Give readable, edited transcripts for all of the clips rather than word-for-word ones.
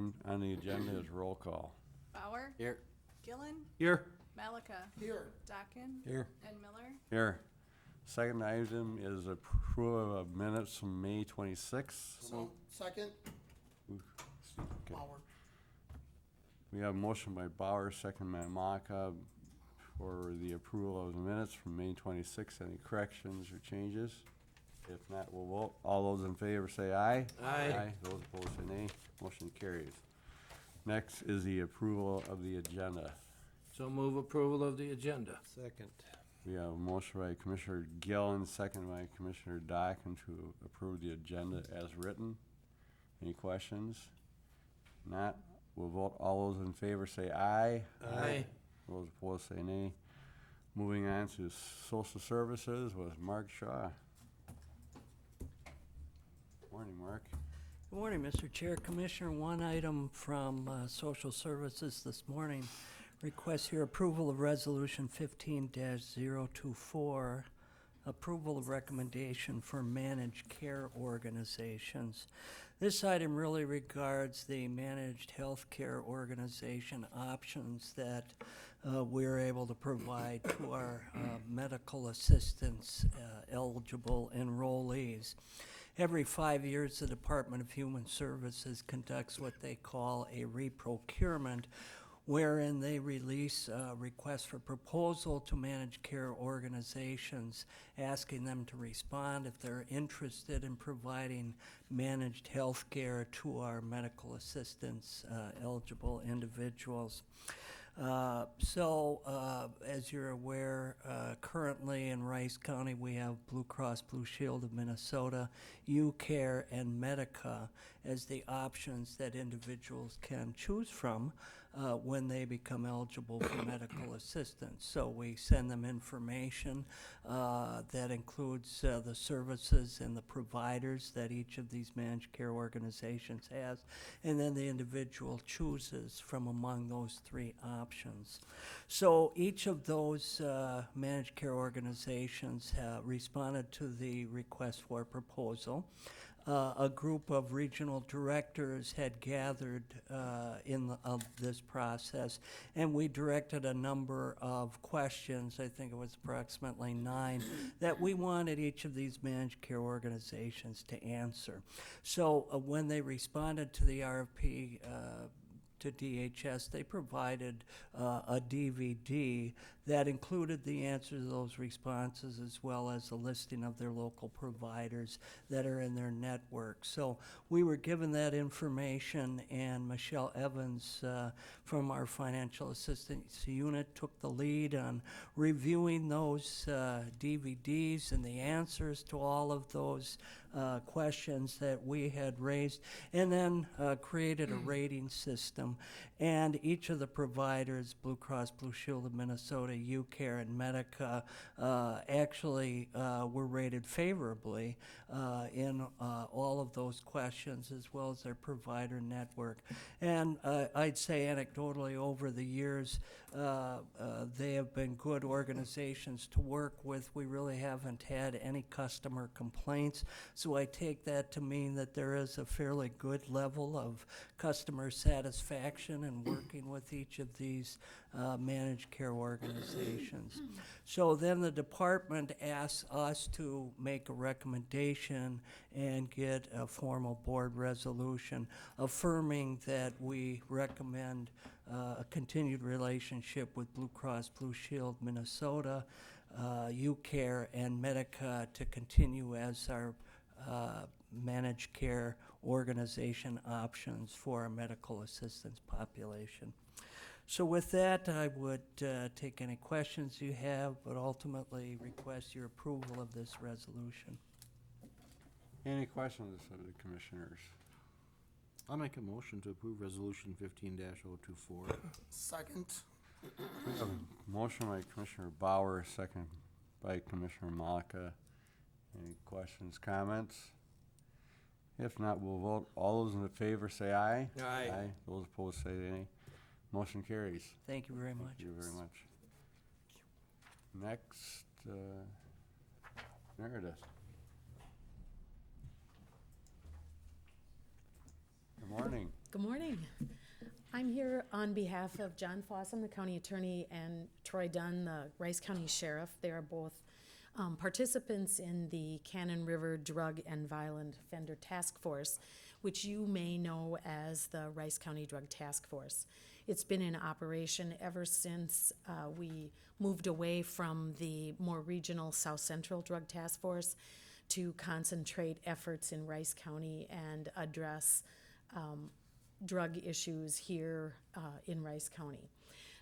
item on the agenda is roll call. Bauer. Here. Gillen. Here. Malika. Here. Dockin. Here. And Miller. Here. Second item is approval of minutes from May 26th. So, second, Okay. Bauer. We have a motion by Bauer, second by Malika for the approval of the minutes from May 26th. Any corrections or changes? If not, we'll vote. All those in favor say aye. Aye. Those opposed say nay. Motion carries. Next is the approval of the agenda. So move approval of the agenda. Second. We have a motion by Commissioner Gillen, second by Commissioner Dockin to approve the agenda as written. Any questions? Not, we'll vote. All those in favor say aye. Aye. Those opposed say nay. Moving on to social services with Mark Shaw. Morning, Mark. Good morning, Mr. Chair, Commissioner. One item from Social Services this morning. Request your approval of Resolution 15-024, approval of recommendation for managed care organizations. This item really regards the managed health care organization options that we're able to provide to our medical assistance eligible enrollees. Every 5 years, the Department of Human Services conducts what they call a reprocurement, wherein they release requests for proposal to managed care organizations, asking them to respond if they're interested in providing managed health care to our medical assistance eligible individuals. As you're aware, currently in Rice County, we have Blue Cross Blue Shield of Minnesota, UCare, and Medica as the options that individuals can choose from when they become eligible for medical assistance. So we send them information that includes the services and the providers that each of these managed care organizations has, and then the individual chooses from among those three options. So each of those managed care organizations have responded to the request for proposal. A group of regional directors had gathered in this process, and we directed a number of questions, I think it was approximately 9, that we wanted each of these managed care organizations to answer. So when they responded to the RFP to DHS, they provided a DVD that included the answers to those responses as well as a listing of their local providers that are in their network. So we were given that information, and Michelle Evans from our financial assistance unit took the lead on reviewing those DVDs and the answers to all of those questions that we had raised, and then created a rating system. And each of the providers, Blue Cross Blue Shield of Minnesota, UCare, and Medica, actually were rated favorably in all of those questions, as well as their provider network. And I'd say anecdotally, over the years, they have been good organizations to work with. We really haven't had any customer complaints, so I take that to mean that there is a fairly good level of customer satisfaction in working with each of these managed care organizations. So then the department asks us to make a recommendation and get a formal board resolution affirming that we recommend a continued relationship with Blue Cross Blue Shield Minnesota, UCare, and Medica to continue as our managed care organization options for our medical assistance population. So with that, I would take any questions you have, but ultimately request your approval of this resolution. Any questions of the commissioners? I'll make a motion to approve resolution 15-024. Second, We have a motion by Commissioner Bauer, second by Commissioner Malika. Any questions, comments? If not, we'll vote. All those in favor say aye. Aye. Those opposed say nay. Motion carries. Thank you very much. Thank you very much. Next, Meredith. Good morning. Good morning. I'm here on behalf of John Fossum, the county attorney, and Troy Dunn, the Rice County Sheriff. They are both participants in the Cannon River Drug and Violent Offender Task Force, which you may know as the Rice County Drug Task Force. It's been in operation ever since we moved away from the more regional South Central Drug Task Force to concentrate efforts in Rice County and address drug issues here in Rice County.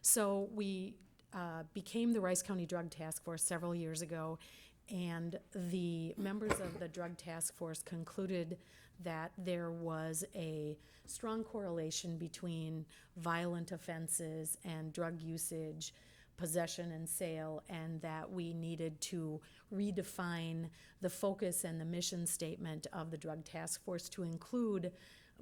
So we became the Rice County Drug Task Force several years ago, and the members of the Drug Task Force concluded that there was a strong correlation between violent offenses and drug usage, possession and sale, and that we needed to redefine the focus and the mission statement of the Drug Task Force to include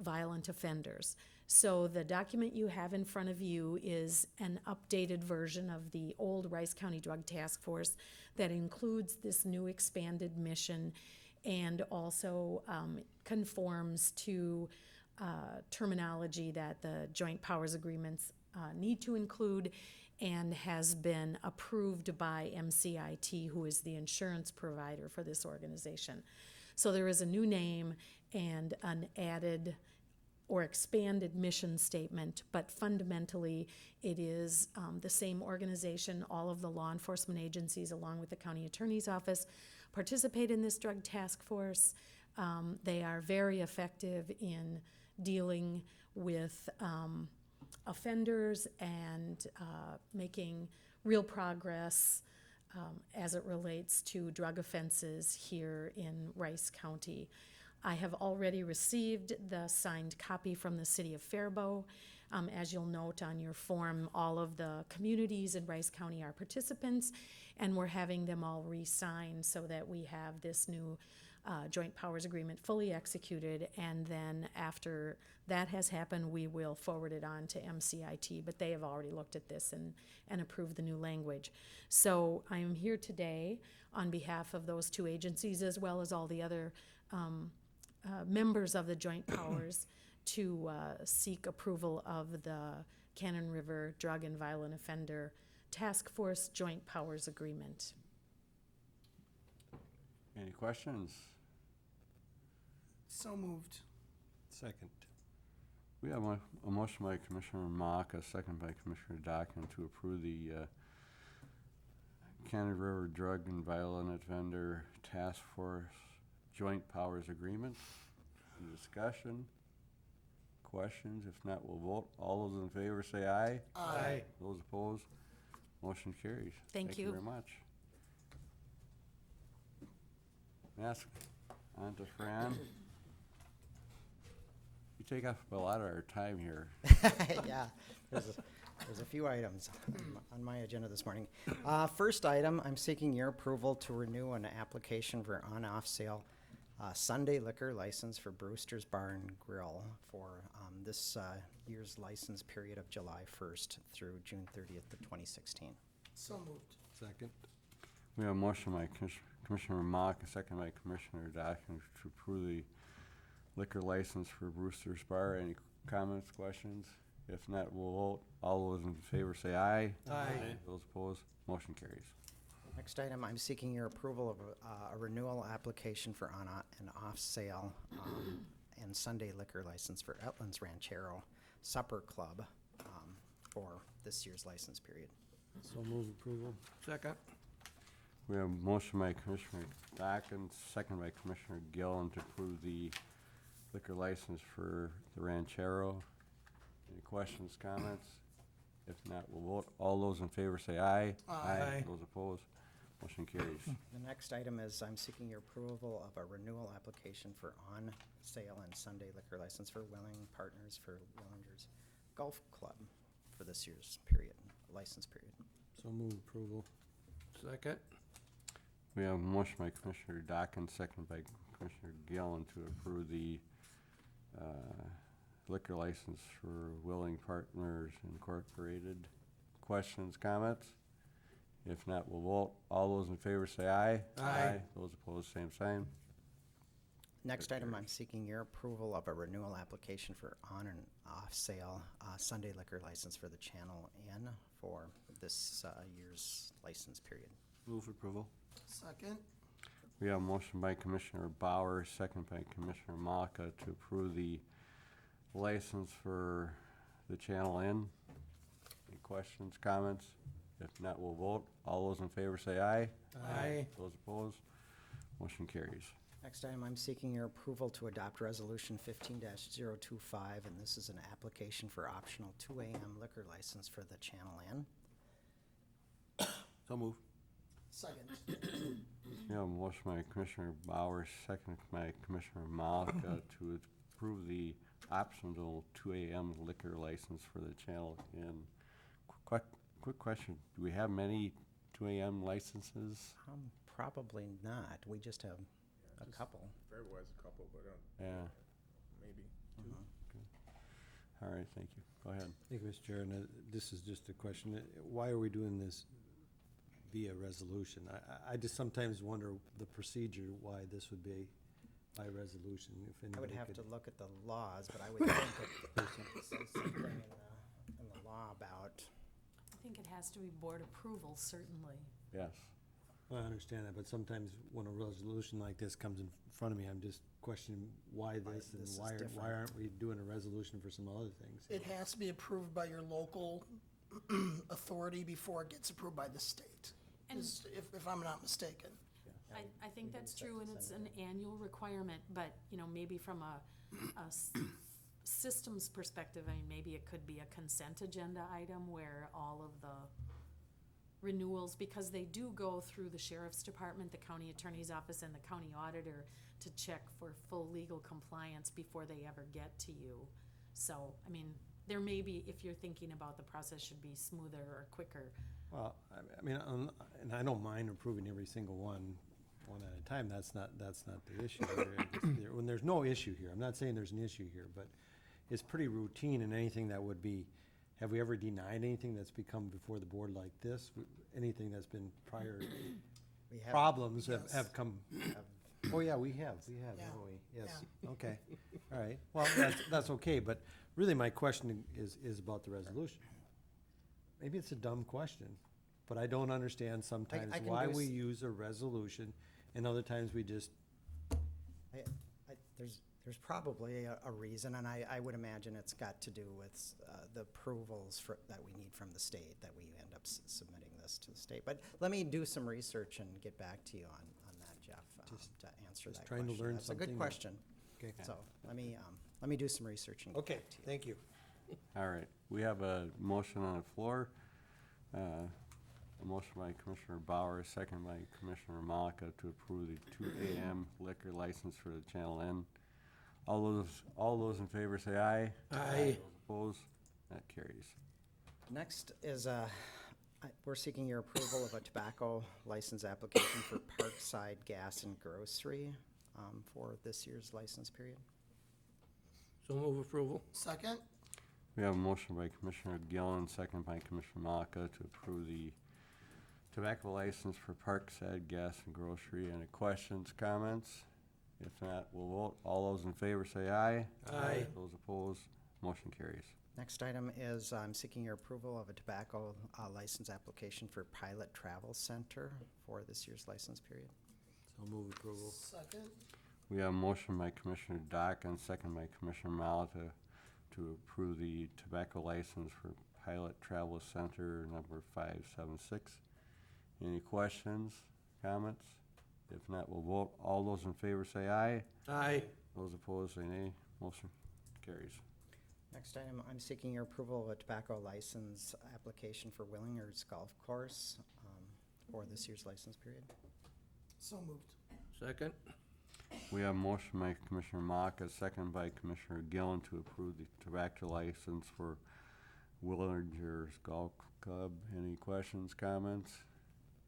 violent offenders. So the document you have in front of you is an updated version of the old Rice County Drug Task Force that includes this new expanded mission and also conforms to terminology that the joint powers agreements need to include and has been approved by MCIT, who is the insurance provider for this organization. So there is a new name and an added or expanded mission statement, but fundamentally it is the same organization. All of the law enforcement agencies, along with the county attorney's office, participate in this drug task force. They are very effective in dealing with offenders and making real progress as it relates to drug offenses here in Rice County. I have already received the signed copy from the city of Faribault. As you'll note on your form, all of the communities in Rice County are participants, and we're having them all re-sign so that we have this new joint powers agreement fully executed, and then after that has happened, we will forward it on to MCIT, but they have already looked at this and approved the new language. So I am here today on behalf of those two agencies, as well as all the other members of the joint powers to seek approval of the Cannon River Drug and Violent Offender Task Force Joint Powers Agreement. Any questions? So moved. Second. We have a motion by Commissioner Mock, a second by Commissioner Dockin to approve the Cannon River Drug and Violent Offender Task Force Joint Powers Agreement. Any discussion? Questions? If not, we'll vote. All those in favor say aye. Aye. Those opposed? Motion carries. Thank you. Very much. Ask on to Fran. You take up a lot of our time here. Yeah, there's a few items on my agenda this morning. First item, I'm seeking your approval to renew an application for on-off sale Sunday liquor license for Brewster's Bar and Grill for this year's license period of July 1st through June 30th of 2016. So moved. Second. We have a motion by Commissioner Mock, a second by Commissioner Dockin to approve the liquor license for Brewster's Bar. Any comments, questions? If not, we'll vote. All those in favor say aye. Aye. Those opposed, motion carries. Next item, I'm seeking your approval of a renewal application for on and off sale and Sunday liquor license for Etlin's Ranchero Supper Club for this year's license period. So move approval. Second. We have a motion by Commissioner Dockin, second by Commissioner Gillen to approve the liquor license for the Ranchero. Any questions, comments? If not, we'll vote. All those in favor say aye. Aye. Those opposed, motion carries. The next item is I'm seeking your approval of a renewal application for on-sale and Sunday liquor license for Willing Partners for Willinger's Golf Club for this year's license period. So move approval. Second. We have a motion by Commissioner Dockin, second by Commissioner Gillen to approve the liquor license for Willing Partners Incorporated. Questions, comments? If not, we'll vote. All those in favor say aye. Aye. Those opposed, same sign. Next item, I'm seeking your approval of a renewal application for on and off sale Sunday liquor license for the Channel Inn for this year's license period. Move approval. Second. We have a motion by Commissioner Bauer, second by Commissioner Malka to approve the license for the Channel Inn. Any questions, comments? If not, we'll vote. All those in favor say aye. Aye. Those opposed, motion carries. Next item, I'm seeking your approval to adopt Resolution 15-025, and this is an application for optional 2 a.m. liquor license for the Channel Inn. So move. Second. We have a motion by Commissioner Bauer, second by Commissioner Malka to approve the optional 2 a.m. liquor license for the Channel Inn. Quick question, do we have many 2 a.m. licenses? Probably not. We just have a couple. Fairway has a couple, but Yeah, maybe. all right, thank you. Go ahead. Thank you, Mr. Chair, and this is just a question. Why are we doing this via resolution? I just sometimes wonder the procedure, why this would be by resolution, if I anybody would have could. to look at the laws, but I would think that it says something in the law about, I think it has to be board approval, certainly. Yes. Well, I understand that, but sometimes when a resolution like this comes in front of me, I'm just questioning why this and this is why different. aren't we doing a resolution for some other things? It has to be approved by your local authority before it gets approved by the state, And- if I'm not mistaken. I think that's true, and it's an annual requirement, but, you know, maybe from a systems perspective, I mean, maybe it could be a consent agenda item where all of the renewals, because they do go through the sheriff's department, the county attorney's office, and the county auditor to check for full legal compliance before they ever get to you. So, I mean, there may be, if you're thinking about the process should be smoother or quicker. Well, I mean, and I don't mind approving every single one at a time. That's not the issue here. When there's no issue here, I'm not saying there's an issue here, but it's pretty routine in anything that would be, have we ever denied anything that's become before the board like this? Anything that's been prior we have. problems Yes. have come, have- oh, yeah, we have, Yeah. haven't we? Yes, okay, all right. Well, that's okay, but really my question is about the resolution. Maybe it's a dumb question, but I don't understand sometimes I can why do we s- use a resolution and other times we just, There's probably a reason, and I would imagine it's got to do with the approvals that we need from the state, that we end up submitting this to the state. But let me do some research and get back to you on that, Jeff, to answer just that trying to question. learn That's a good something that- question. okay. So let me do some research and get Okay, back to you. thank you. All right, we have a motion on the floor. A motion by Commissioner Bauer, second by Commissioner Malka to approve the 2 a.m. liquor license for the Channel Inn. All those in favor say aye. Aye. Those opposed, that carries. Next is, we're seeking your approval of a tobacco license application for Parkside Gas and Grocery for this year's license period. So move approval. Second. We have a motion by Commissioner Gillen, second by Commissioner Malka to approve the tobacco license for Parkside Gas and Grocery. Any questions, comments? If not, we'll vote. All those in favor say aye. Aye. Those opposed, motion carries. Next item is I'm seeking your approval of a tobacco license application for Pilot Travel Center for this year's license period. So move approval. Second. We have a motion by Commissioner Docken, second by Commissioner Malta to approve the tobacco license for Pilot Travel Center number 576. Any questions, comments? If not, we'll vote. All those in favor say aye. Aye. Those opposed say nay. Motion carries. Next item, I'm seeking your approval of a tobacco license application for Willingers Golf Course for this year's license period. So moved. Second. We have a motion by Commissioner Maka, second by Commissioner Gillen to approve the tobacco license for Willingers Golf Club. Any questions, comments?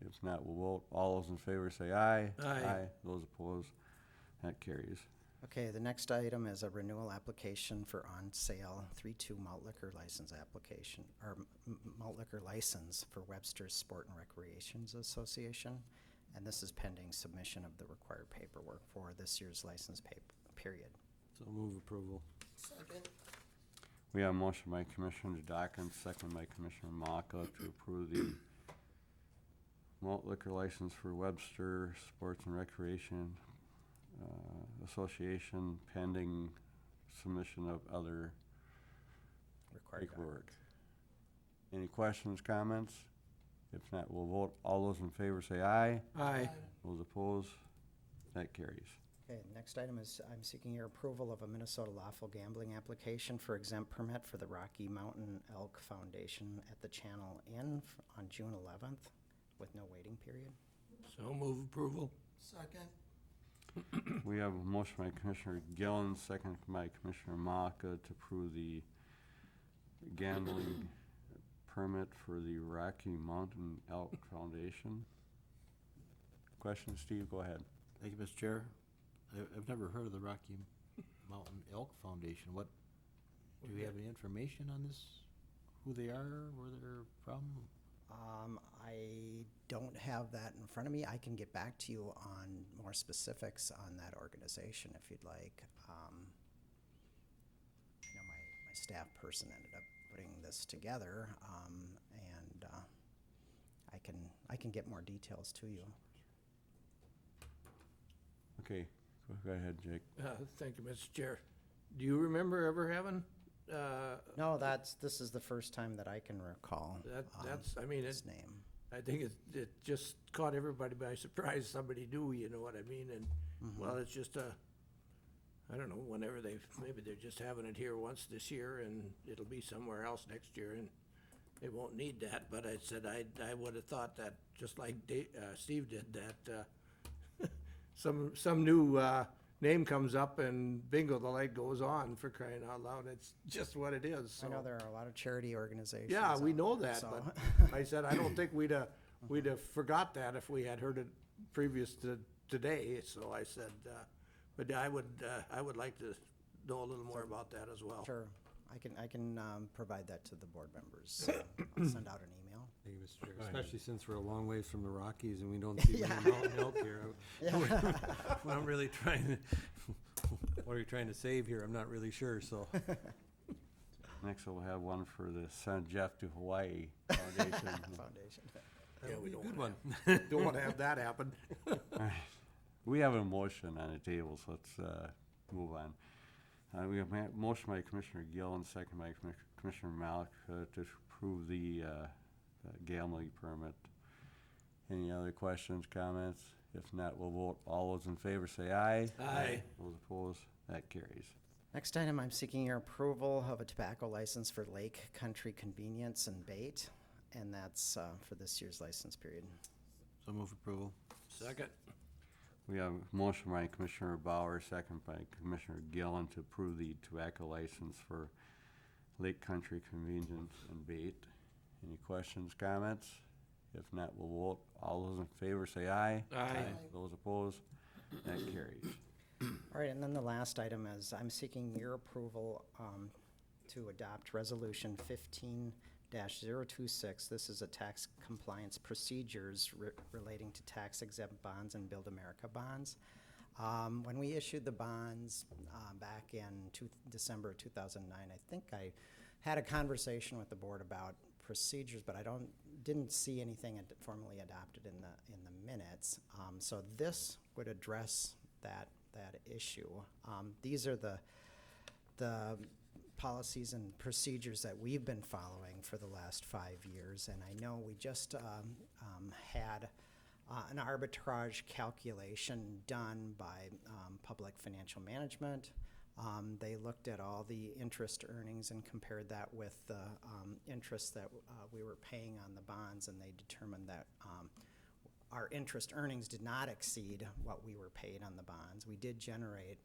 If not, we'll vote. All those in favor say aye. Aye. Those opposed, that carries. Okay, the next item is a renewal application for on-sale 3-2 malt liquor license application, or malt liquor license for Webster's Sport and Recreations Association. And this is pending submission of the required paperwork for this year's license period. So move approval. Second. We have a motion by Commissioner Dawkins, second by Commissioner Maka to approve the malt liquor license for Webster Sports and Recreation Association pending submission of other Required paperwork. Any questions, comments? If not, we'll vote. All those in favor say aye. Aye. Those opposed, that carries. Okay, next item is I'm seeking your approval of a Minnesota lawful gambling application for exempt permit for the Rocky Mountain Elk Foundation at the Channel Inn on June 11th with no waiting period. So move approval. Second. We have a motion by Commissioner Gillen, second by Commissioner Maka to approve the gambling permit for the Rocky Mountain Elk Foundation. Question, Steve, go ahead. Thank you, Mr. Chair. I've never heard of the Rocky Mountain Elk Foundation. What, do we have any information on this? Who they are, where they're from? I don't have that in front of me. I can get back to you on more specifics on that organization if you'd like. I know my staff person ended up putting this together, and I can get more details to you. Okay, go ahead, Jake. Thank you, Mr. Chair. Do you remember ever having, No, this is the first time that I can recall. that's, I mean, His name. I think it just caught everybody by surprise, somebody knew, you know what I mean? And, well, it's just I don't know, whenever maybe they're just having it here once this year and it'll be somewhere else next year and they won't need that. But I said, I would have thought that, just like Steve did, that some new name comes up and bingo, the light goes on, for crying out loud. It's just what it is, so. I know there are a lot of charity organizations. Yeah, we out know there, that, so- but I said, I don't think we'd have forgot that if we had heard it previous to today, so I said, but I would like to know a little more about that as well. Sure, I can provide that to the board members. I'll send out an email. Thank you, Mr. Chair. Especially since we're a long ways from the Rockies and we don't see many mountain elk here. What I'm really trying to, what are you trying to save here? I'm not really sure, so. Next, we'll have one for the Send Jeff to Hawaii Foundation. Foundation. Yeah, we don't Good wanna- one. Don't want to have that happen. We have a motion on the table, so let's move on. We have a motion by Commissioner Gill and second by Commissioner Malik to approve the gambling permit. Any other questions, comments? If not, we'll vote. All those in favor say aye. Aye. Those opposed, that carries. Next item, I'm seeking your approval of a tobacco license for Lake Country Convenience and Bait, and that's for this year's license period. So move approval. Second. We have a motion by Commissioner Bauer, second by Commissioner Gillen to approve the tobacco license for Lake Country Convenience and Bait. Any questions, comments? If not, we'll vote. All those in favor say aye. Aye. Those opposed, that carries. All right, and then the last item is I'm seeking your approval to adopt Resolution 15-026. This is a tax compliance procedures relating to tax exempt bonds and Build America bonds. When we issued the bonds back in December 2009, I think I had a conversation with the board about procedures, but I didn't see anything formally adopted in the minutes. So this would address that issue. These are the policies and procedures that we've been following for the last 5 years, and I know we just had an arbitrage calculation done by Public Financial Management. They looked at all the interest earnings and compared that with the interest that we were paying on the bonds, and they determined that our interest earnings did not exceed what we were paid on the bonds. We did generate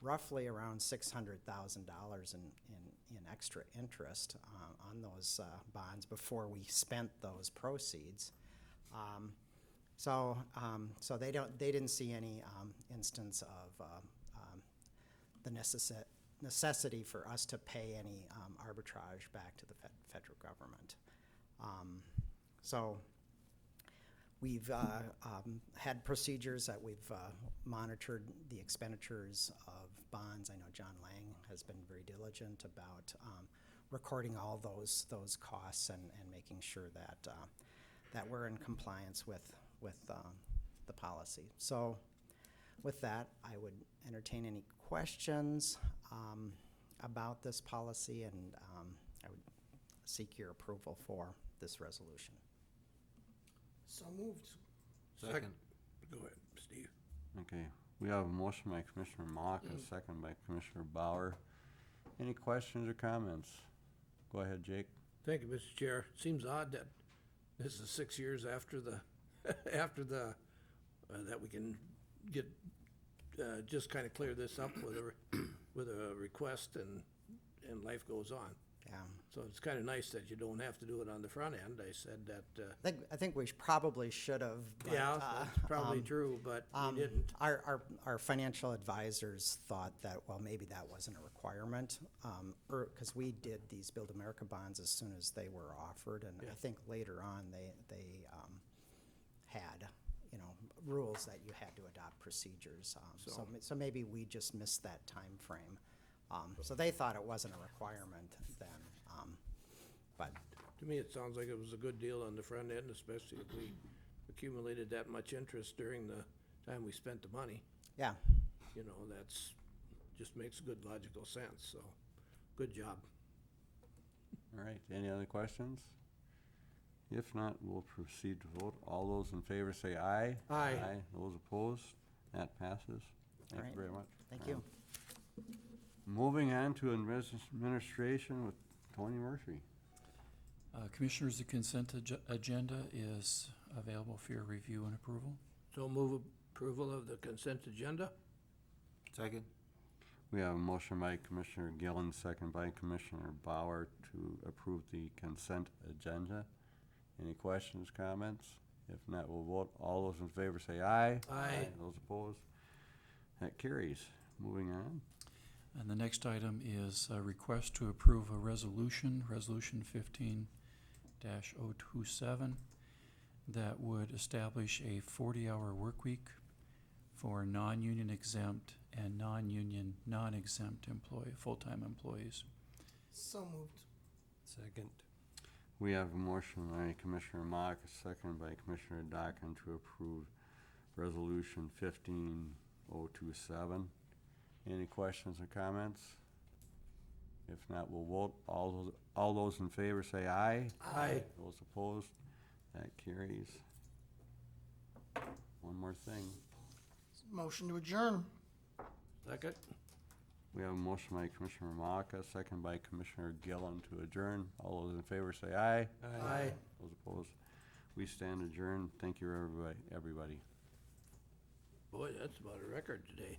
roughly around $600,000 in extra interest on those bonds before we spent those proceeds. So they didn't see any instance of the necessity for us to pay any arbitrage back to the federal government. So We've had procedures that we've monitored the expenditures of bonds. I know John Lang has been very diligent about recording all those costs and making sure that that we're in compliance with the policy. So with that, I would entertain any questions about this policy, and I would seek your approval for this resolution. So moved. Second. Go ahead, Steve. Okay, we have a motion by Commissioner Mock, a second by Commissioner Bauer. Any questions or comments? Go ahead, Jake. Thank you, Mr. Chair. Seems odd that this is 6 years after the, after the, that we can get, just kind of clear this up with a request and life goes on. Yeah. So it's kind of nice that you don't have to do it on the front end. I said that, I think we probably should have. but, yeah, that's probably true, but we didn't. Our financial advisors thought that, well, maybe that wasn't a requirement, because we did these Build America bonds as soon as they were offered, and I think later on, they had, rules that you had to adopt procedures. So maybe we just missed that time frame. So they thought it wasn't a requirement then, but, To me, it sounds like it was a good deal on the front end, especially if we accumulated that much interest during the time we spent the money. yeah. That's, just makes good logical sense, so, good job. All right, any other questions? If not, we'll proceed to vote. All those in favor say aye. Aye. Those opposed? That passes. Thank All right. you very much. Thank you. Moving on to administration with Tony Murphy. Commissioners, the consent agenda is available for your review and approval. So move approval of the consent agenda? Second. We have a motion by Commissioner Gillen, second by Commissioner Bauer to approve the consent agenda. Any questions, comments? If not, we'll vote. All those in favor say aye. Aye. Those opposed? That carries. Moving on. And the next item is a request to approve a resolution, Resolution 15-027, that would establish a 40-hour work week for non-union exempt and non-union non-exempt full-time employees. So moved. Second. We have a motion by Commissioner Mock, a second by Commissioner Dockin to approve Resolution 15027. Any questions or comments? If not, we'll vote. All those in favor say aye. Aye. Those opposed? That carries. One more thing. Motion to adjourn. Second? We have a motion by Commissioner Mock, a second by Commissioner Gillen to adjourn. All those in favor say aye. Aye. Those opposed? We stand adjourned. Thank you, everybody. Boy, that's about a record today.